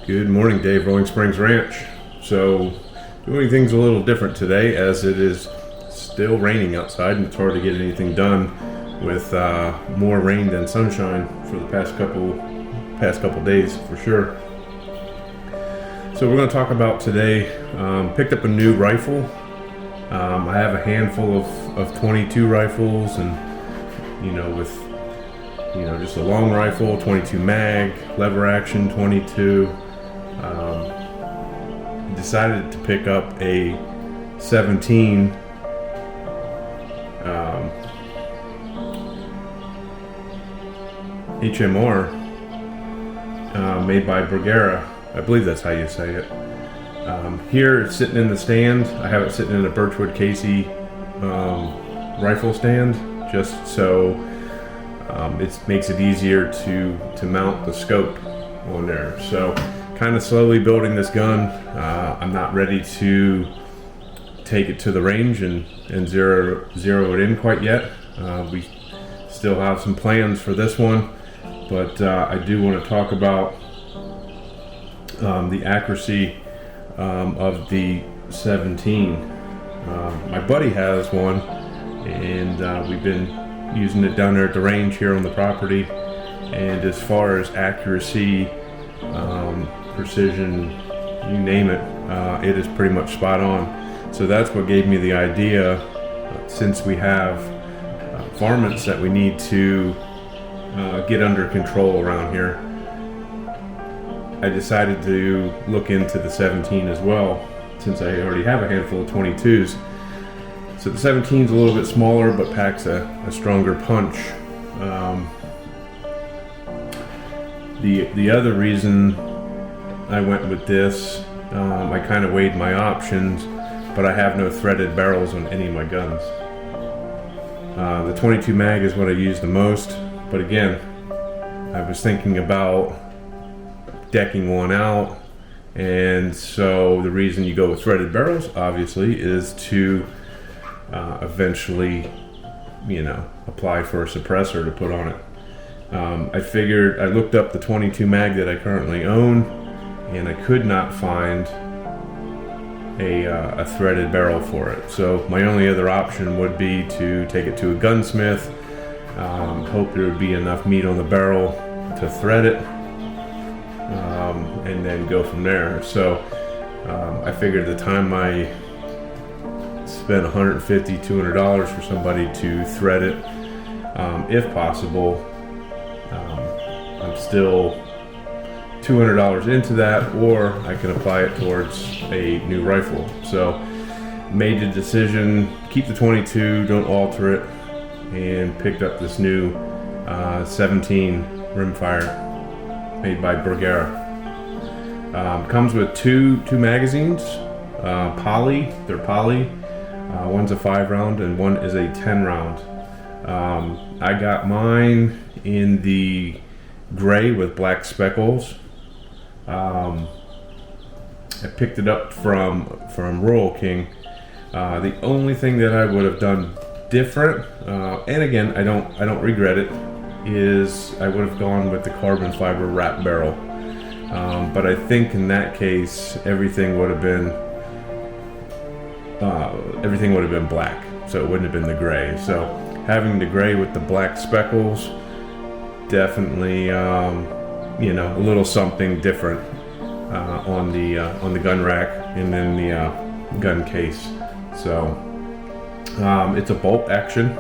Good morning, Dave, Rolling Springs Ranch. So, doing things a little different today as it is still raining outside and it's hard to get anything done with more rain than sunshine for the past couple days for sure. So we're going to talk about today, picked up a new rifle. I have a handful of 22 rifles and, with just a long rifle, 22 mag, lever action 22. Decided to pick up a 17 HMR made by Bergara. I believe that's how you say it. Here it's sitting in the stand. I have it sitting in a Birchwood Casey rifle stand just so it makes it easier to mount the scope on there. So kind of slowly building this gun. I'm not ready to take it to the range and zero it in quite yet. We still have some plans for this one, but I do want to talk about the accuracy of the 17. My buddy has one, and we've been using it down there at the range here on the property. And as far as accuracy, precision, you name it, it is pretty much spot on. So that's what gave me the idea, since we have varmints that we need to get under control around here. I decided to look into the 17 as well, since I already have a handful of 22s. So the 17 is a little bit smaller, but packs a stronger punch. The other reason I went with this, I kind of weighed my options, but I have no threaded barrels on any of my guns. The 22 mag is what I use the most, but again, I was thinking about decking one out, and so the reason you go with threaded barrels, obviously, is to eventually, apply for a suppressor to put on it. I looked up the 22 mag that I currently own, and I could not find a threaded barrel for it. So my only other option would be to take it to a gunsmith, hope there would be enough meat on the barrel to thread it, and then go from there. So I figured the time I spent $150, $200 for somebody to thread it, if possible, I'm still $200 into that, or I can apply it towards a new rifle. So made the decision, keep the 22, don't alter it, and picked up this new 17 rimfire made by Bergara. Comes with two magazines, poly. They're poly. One's a 5-round and one is a 10-round. I got mine in the gray with black speckles. I picked it up from Royal King. The only thing that I would have done different, and again, I don't regret it, is I would have gone with the carbon fiber wrap barrel. But I think in that case, everything would have been black, so it wouldn't have been the gray. So having the gray with the black speckles, definitely, a little something different on the gun rack and then the gun case. So it's a bolt action.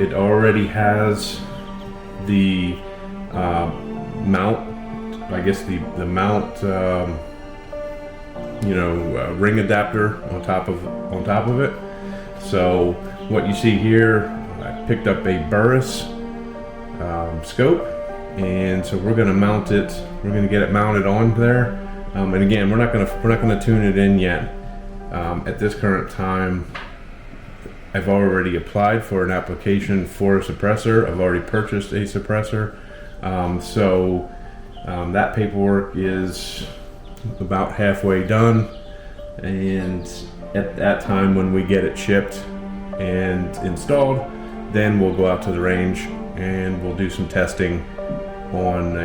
It already has the mount. I guess the mount, ring adapter on top of it. So what you see here, I picked up a Burris scope, and so we're going to mount it. We're going to get it mounted on there. And again, we're not going to tune it in yet. At this current time, I've already applied for an application for a suppressor. I've already purchased a suppressor. So that paperwork is about halfway done, and at that time when we get it shipped and installed, then we'll go out to the range and we'll do some testing on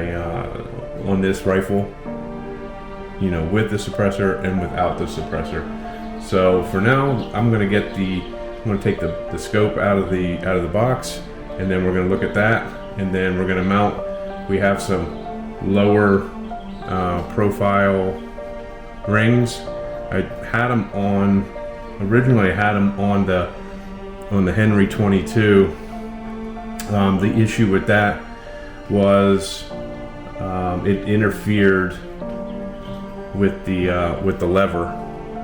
on this rifle, you know, with the suppressor and without the suppressor. So for now, I'm gonna take the scope out of the box, and then we're gonna look at that, and then we're gonna mount. We have some lower profile rings. I had them on, originally I had them on the Henry 22. The issue with that was it interfered with the lever,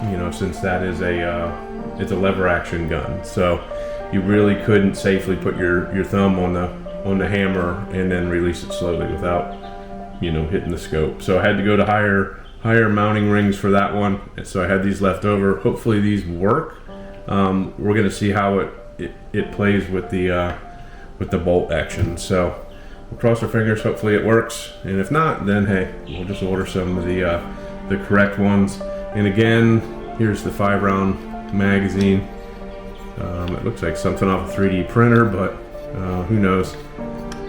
you know, since that is it's a lever action gun. So you really couldn't safely put your thumb on the hammer and then release it slowly without, you know, hitting the scope. So I had to go to higher mounting rings for that one. So I had these left over. Hopefully these work. We're gonna see how it plays with the bolt action. So we'll cross our fingers. Hopefully it works. And if not, then hey, we'll just order some of the correct ones. And again, here's the 5-round magazine. It looks like something off a 3D printer, but who knows.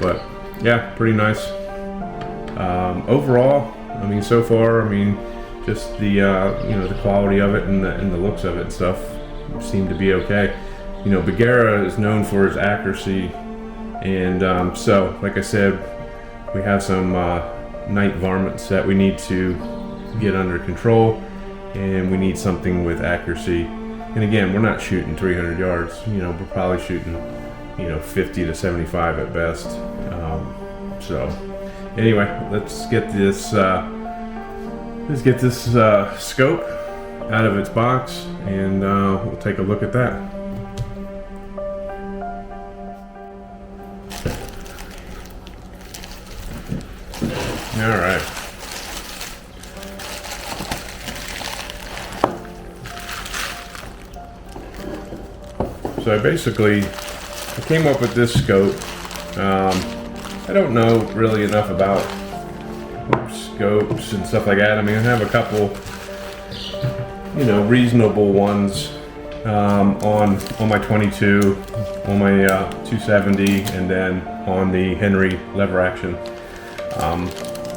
But yeah, pretty nice. Overall, I mean, so far, I mean, just the you know, the quality of it and the looks of it and stuff seem to be okay. You know, Bergara is known for its accuracy, and so like I said, we have some night varmints that we need to get under control, and we need something with accuracy. And again, we're not shooting 300 yards. You know, we're probably shooting, you know, 50 to 75 at best. So anyway, let's get this scope out of its box, and we'll take a look at that. All right. So I came up with this scope. I don't know really enough about scopes and stuff like that. I mean, I have a couple, you know, reasonable ones on my 22, on my 270, and then on the Henry lever action.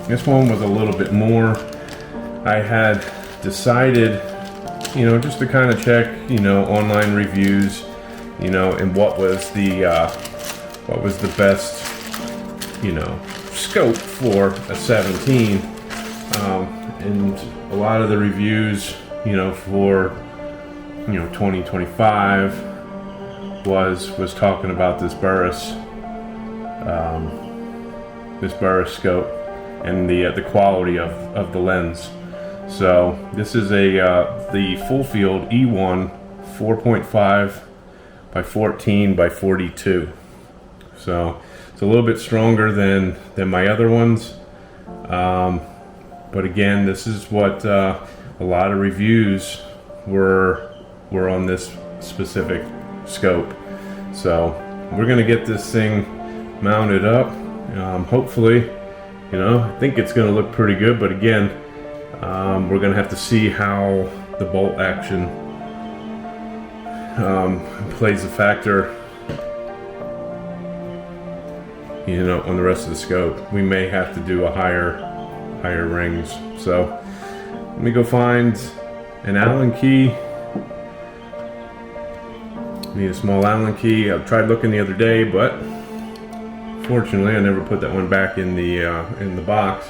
This one was a little bit more. I had decided, you know, just to kind of check, you know, online reviews, you know, and what was the best, you know, scope for a 17. And a lot of the reviews, you know, for, you know, 2025 was talking about this Burris scope and the quality of the lens. So this is the full field E1 4.5 by 14 by 42. So it's a little bit stronger than my other ones. But again, this is what a lot of reviews were on this specific scope. So we're gonna get this thing mounted up. Hopefully, you know, I think it's gonna look pretty good, but again, we're gonna have to see how the bolt action plays a factor, you know, on the rest of the scope. We may have to do a higher rings. So let me go find an Allen key. Need a small Allen key. I tried looking the other day, but fortunately I never put that one back in the box,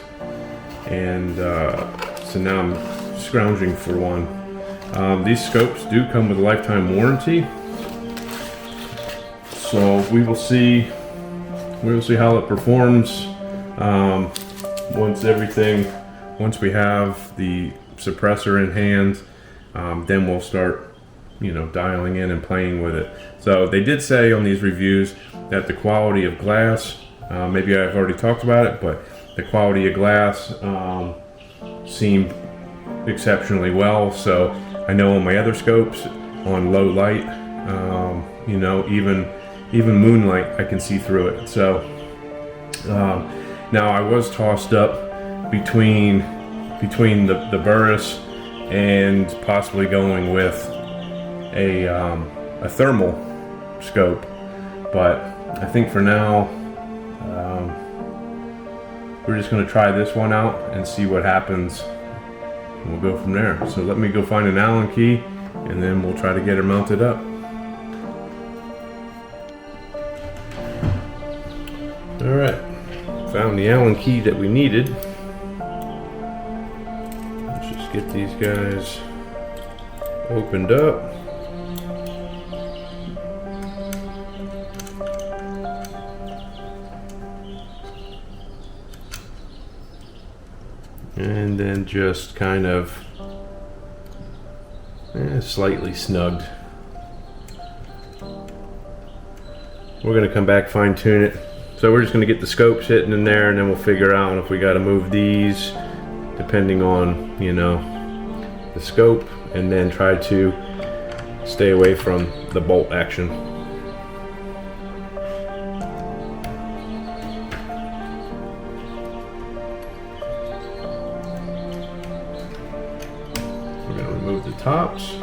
and so now I'm scrounging for one. These scopes do come with a lifetime warranty, so we will see how it performs once we have the suppressor in hand. Then we'll start, you know, dialing in and playing with it. So they did say on these reviews that the quality of glass, maybe I've already talked about it, but the quality of glass seemed exceptionally well. So I know on my other scopes, on low light, you know, even moonlight, I can see through it. So now I was tossed up between the Burris and possibly going with a thermal scope, but I think for now we're just going to try this one out and see what happens, and we'll go from there. So let me go find an Allen key, and then we'll try to get her mounted up. All right, found the Allen key that we needed. Let's just get these guys opened up. And then just kind of slightly snugged. We're going to come back, fine tune it. So we're just going to get the scopes hitting in there, and then we'll figure out if we got to move these depending on, you know, the scope, and then try to stay away from the bolt action. We're going to remove the tops.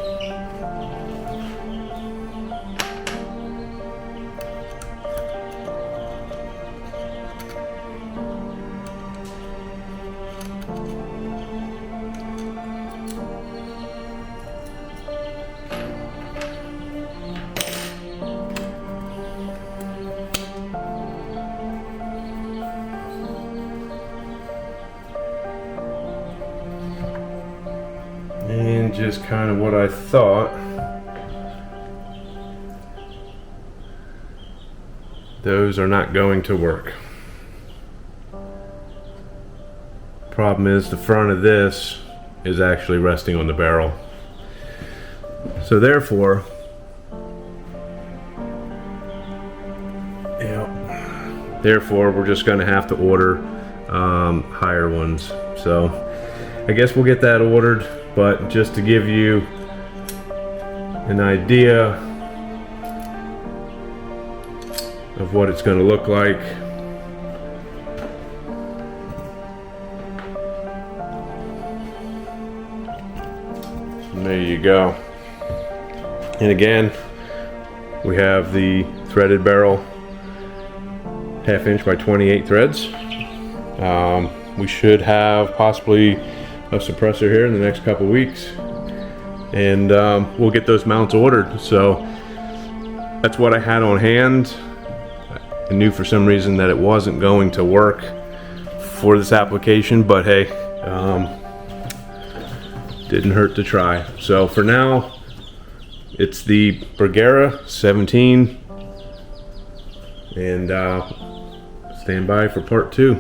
And just kind of what I thought. Those are not going to work. Problem is the front of this is actually resting on the barrel. So therefore, we're just going to have to order higher ones. So I guess we'll get that ordered. But just to give you an idea of what it's going to look like, and there you go. And again, we have the threaded barrel, 1/2 inch by 28 threads. We should have possibly a suppressor here in the next couple weeks, and we'll get those mounts ordered. So that's what I had on hand. I knew for some reason that it wasn't going to work for this application, but hey, didn't hurt to try. So for now, it's the Bergara 17, and stand by for part 2.